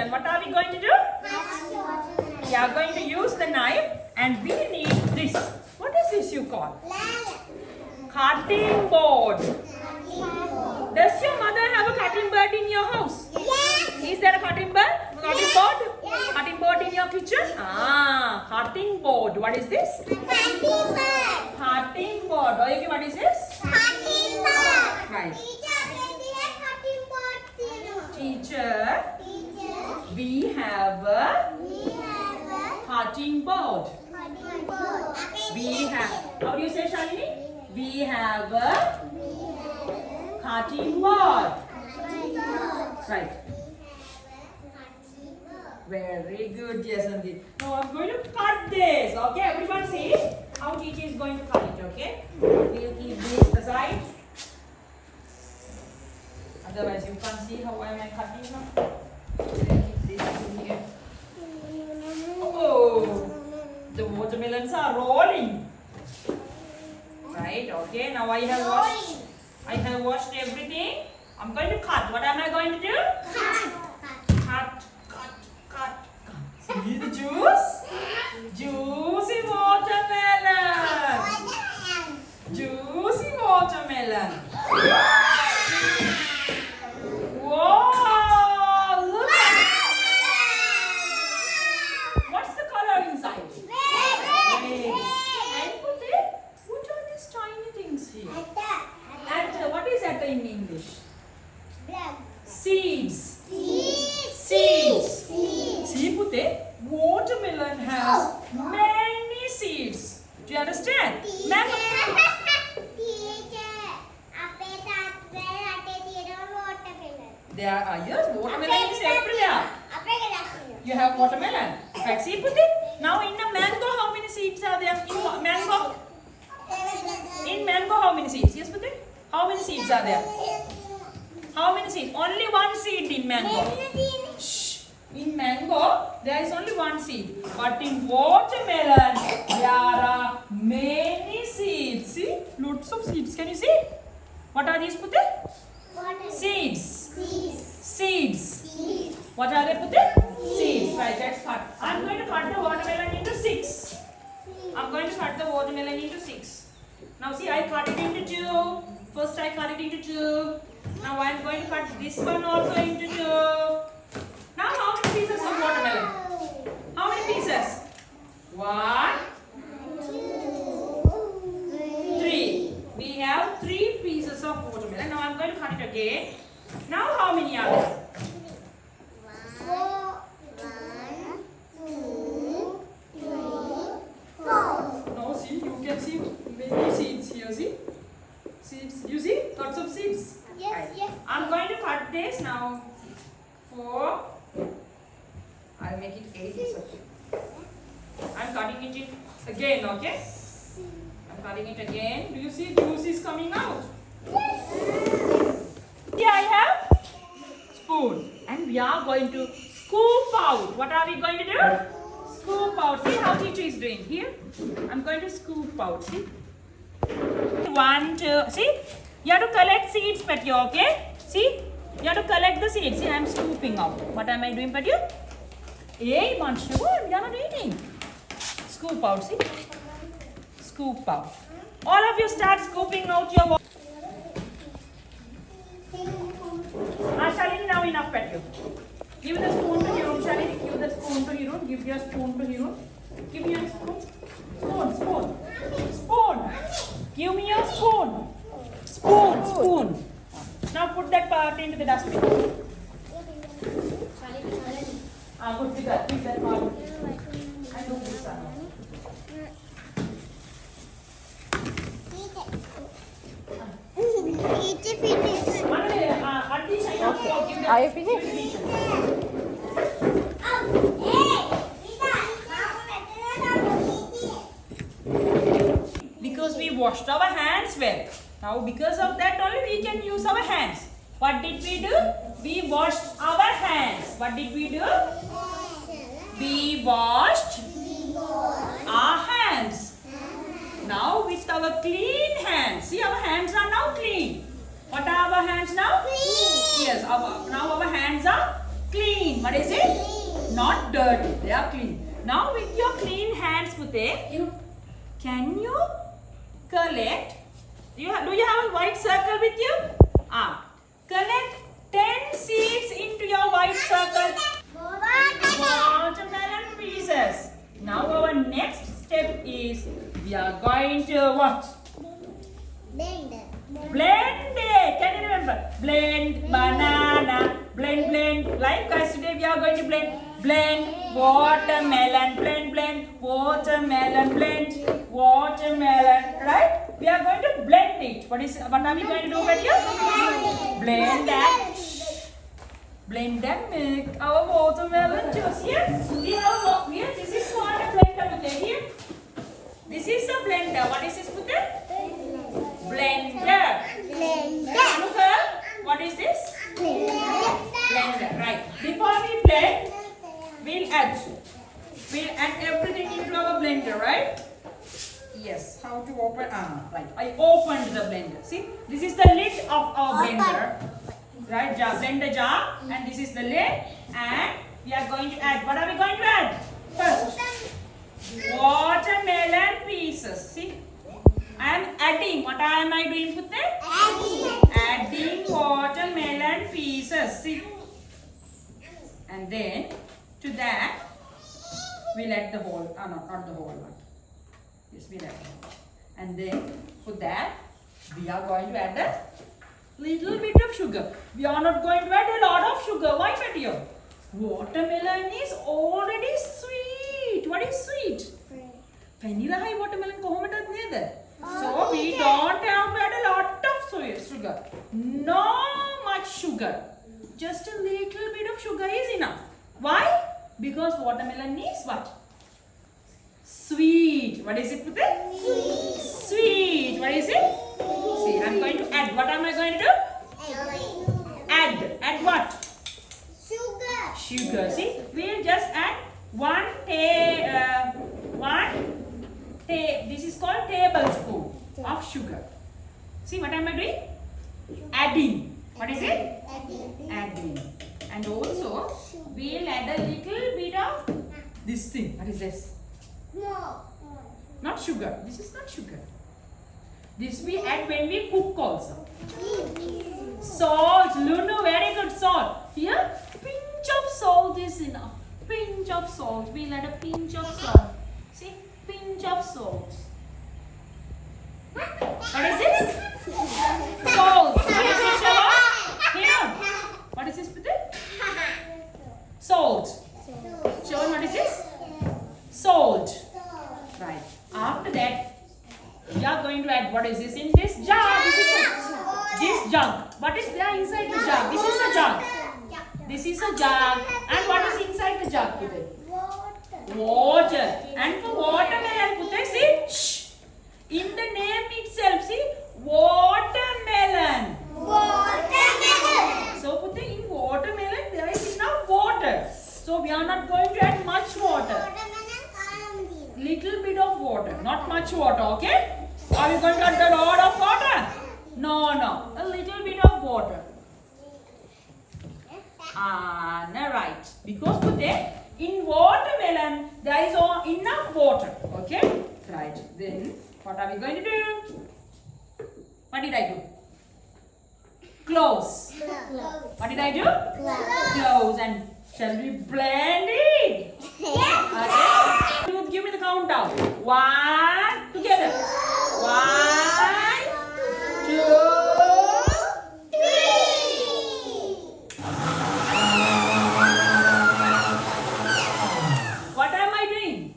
watermelon. What are we going to do? We are going to use the knife and we need this. What is this you call? Cutting board. Does your mother have a cutting board in your house? Yes. Is there a cutting board? Cutting board? Yes. Cutting board in your kitchen? Ah, cutting board. What is this? Cutting board. Cutting board. Oyuki, what is this? Cutting board. Right. Teacher, cutting board. Teacher, Teacher, we have a we have a cutting board. cutting board. We have, how do you say, Shalini? We have a cutting board. Right. Very good, yes, Andy. Now I'm going to cut this. Okay, everyone see how teacher is going to cut it. Okay, we'll keep this aside. Otherwise, you can't see how am I cutting now. Keep this in here. Oh, the watermelons are rolling. Right. Okay. Now I have washed everything. I'm going to cut. What am I going to do? Cut. See the juice? Juicy watermelon. Juicy watermelon. Wow! Look at it. What's the color inside? Red. And put all these tiny things here. And what is that in English? Seeds. Seeds. See, Pute, watermelon has many seeds. Do you understand? Mango. There are, yes, watermelon is everywhere. You have watermelon. Right, see, Pute. Now in a mango, how many seeds are there? In mango, how many seeds? Yes, Pute. How many seeds are there? How many seeds? Only one seed in mango. Shh. In mango, there is only one seed. But in watermelon, there are many seeds. See? Lots of seeds. Can you see? What are these, Pute? Seeds. Seeds. What are they, Pute? Seeds. Right, let's cut. I'm going to cut the watermelon into 6. I'm going to cut the watermelon into 6. Now see, I cut it into 2. First I cut it into 2. Now I am going to cut this one also into 2. Now how many pieces of watermelon? How many pieces? 1, 3. We have 3 pieces of watermelon. Now I am going to cut it again. Now how many are there? 4. No, see, you can see many seeds here. See? Seeds. You see? Lots of seeds. Yes, yes. I'm going to cut this now. 4. I'll make it 8. I'm cutting it again, okay? I'm cutting it again. Do you see juice is coming out? Here I have spoon. And we are going to scoop out. What are we going to do? Scoop out. See how teacher is doing here? I'm going to scoop out. See? 1, 2. See? You have to collect seeds, Petya, okay? See? You have to collect the seeds. See, I am scooping out. What am I doing, Petya? Hey, Manshu, we are not eating. Scoop out, see? Scoop out. All of you start scooping out your water. Shalini, now enough, Petya. Give the spoon to Hirun, Shalini. Give the spoon to Hirun. Give your spoon to Hirun. Give me your spoon. Spoon. Give me your spoon. Spoon. Now put that part into the dustbin. Put that part. And do this one. Are you finished? Because we washed our hands well. Now because of that only we can use our hands. What did we do? We washed our hands. What did we do? We washed our hands. Now with our clean hands. See, our hands are now clean. What are our hands now? Clean. Yes, now our hands are Clean. What is it? Not dirty. They are clean. Now with your clean hands, Pute, can you collect? Do you have a white circle with you? Collect 10 seeds into your white circle. Watermelon pieces. Now our next step is we are going to what? Blend it. Can you remember? Blend banana. Blend. Like guys, today we are going to blend watermelon. Blend watermelon. Blend watermelon. Right? We are going to blend it. What are we going to do with you? Blend that. Blend and make our watermelon juice. Here we have here. This is called a blender. Okay, here. This is a blender. What is this, Pute? Blender. Anuka, what is this? Blender. Right. Before we blend, we'll add everything into our blender, right? Yes. How to open? Right. I opened the blender. See, this is the lid of our blender. Right, blender jar, and this is the lid, and we are going to add. What are we going to add? First, watermelon pieces. See, I am adding. What am I doing, Pute? Adding watermelon pieces. See, and then to that we'll add the whole. Not the whole one. Yes, we'll add. And then for that we are going to add a little bit of sugar. We are not going to add a lot of sugar. Why, my dear? Watermelon is already sweet. What is sweet? Vanilla high watermelon කොහොමදත් නේද? So we don't have to add a lot of sugar. No much sugar. Just a little bit of sugar is enough. Why? Because watermelon is what? Sweet. What is it, Pute? Sweet. What is it? See, I'm going to add. What am I going to do? Add what? Sugar. See, we'll just add this is called tablespoon of sugar. See, what am I doing? Adding. What is it? Adding. And also, we'll add a little bit of this thing. What is this? Not sugar. This is not sugar. This we add when we cook also. Salt. Lunu, very good salt. Here, pinch of salt is enough. Pinch of salt. We'll add a pinch of salt. See, pinch of salt. What is this? Salt. What is it, Shalom? Here. What is this, Pute? Salt. Shalom, what is this? Salt. Right. After that, we are going to add, what is this in this jar? This jug. What is there inside the jug? This is a jug. This is a jug. And what is inside the jug today? Water. And for watermelon, Pute, see? Shh. In the name itself, see? Watermelon. So Pute, in watermelon there is enough water. So we are not going to add much water. Little bit of water, not much water, okay? Are we going to add a lot of water? No. A little bit of water. No, right. Because Pute, in watermelon there is enough water, okay? Right. Then what are we going to do? What did I do? Close. What did I do? Close. And shall we blend it? Okay. You give me the countdown. 1, together. 1, 2, 3. What am I doing?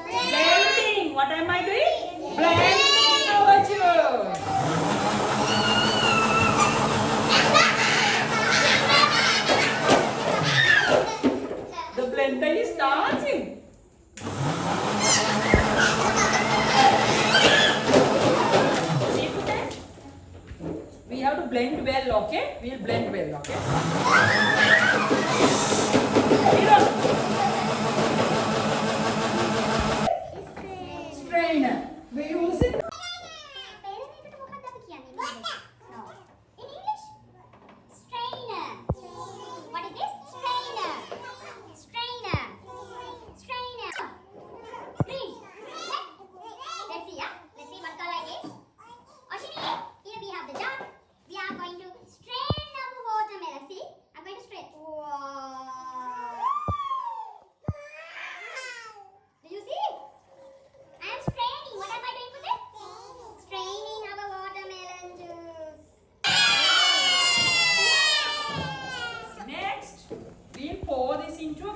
Blending. What am I doing? Blending our juice. The blender is dancing. See, Pute? We have to blend well, okay? We'll blend well, okay? Strainer. We use it. In English? Strainer. What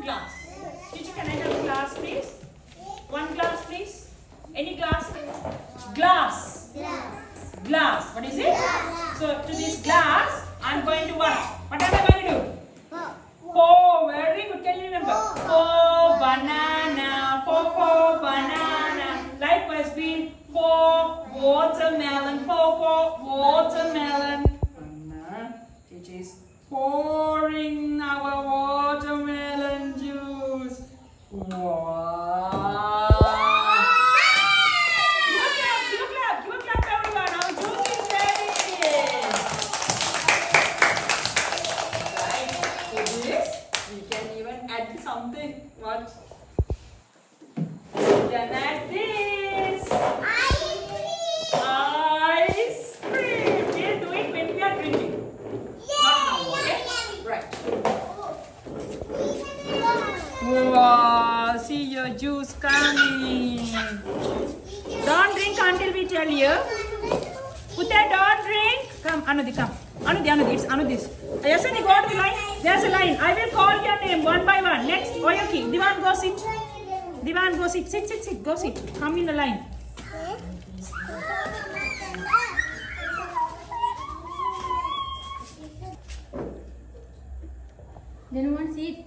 glass. Teacher, can I have a glass, please? One glass, please. Any glass? Glass. Glass. What is it? So to this glass, I'm going to what? What am I going to do? Pour. Very good. Can you remember? Pour banana. Pour banana. Likewise, green. Pour watermelon. Pour watermelon. Teacher is pouring our watermelon juice. Wow. Give a clap, everyone. Our juice is ready. Right. To this, we can even add something. What? We can add this. Ice cream. We'll do it when we are drinking. Not now, okay? Right. Wow, see your juice coming. Don't drink until we tell you. Pute, don't drink. Come, Anudhi, come. Anudhi, it's Anudhi's. Yasani, go to the line. There's a line. I will call your name one by one. Next, Oyaki. Divan, go sit. Divan, go sit. Sit. Go sit. Come in the line. Then one seat.